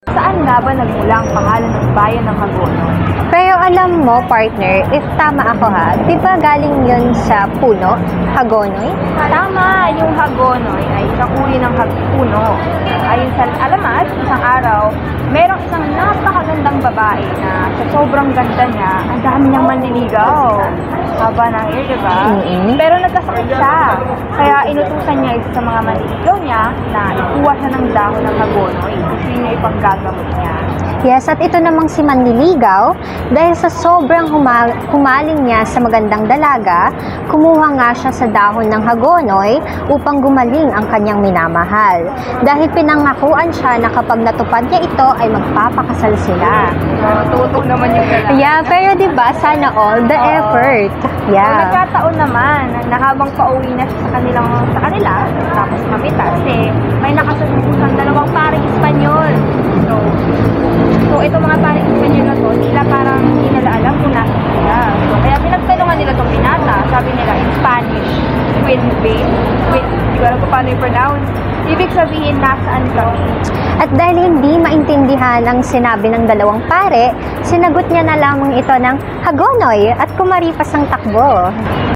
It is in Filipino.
Saan nga ba nagmula ang pangalan ng bayan ng Hagonoy? Pero alam mo, partner, if tama ako ha, di ba galing yun sa puno, Hagonoy? Tama, yung Hagonoy ay isang uri ng puno. Ayon sa alamat, isang araw, merong isang napakagandang babae na sa sobrang ganda niya, ang dami niyang manliligaw. Haba ng hair, diba? Pero nagkasakit siya. Kaya inutusan niya isa sa mga manliligaw niya na ikuha siya ng dahon ng Hagonoy. Gusto niya ipanggagamot niya. Yes, at ito namang si Manliligaw, dahil sa sobrang humaling niya sa magandang dalaga, kumuha nga siya sa dahon ng Hagonoy upang gumaling ang kanyang minamahal. Dahil pinangakuan siya na kapag natupad niya ito ay magpapakasal sila. Tutok naman yung lalaki. Yeah, pero di ba sana all the effort. So, Yeah. nagkataon naman na habang pauwi na siya sa kanila, tapos mamitas, may nakasalukusan dalawang paring Espanyol. So itong mga paring Espanyol na to, sila parang hindi nila alam kung nasa sila. So, kaya pinagtanungan nila itong binata, sabi nila in Spanish, hindi ko alam kung paano i-pronounce. Ibig sabihin, nasaan kami? At dahil hindi maintindihan ang sinabi ng dalawang pare, sinagot niya na lamang ito ng Hagonoy at kumaripas ang takbo.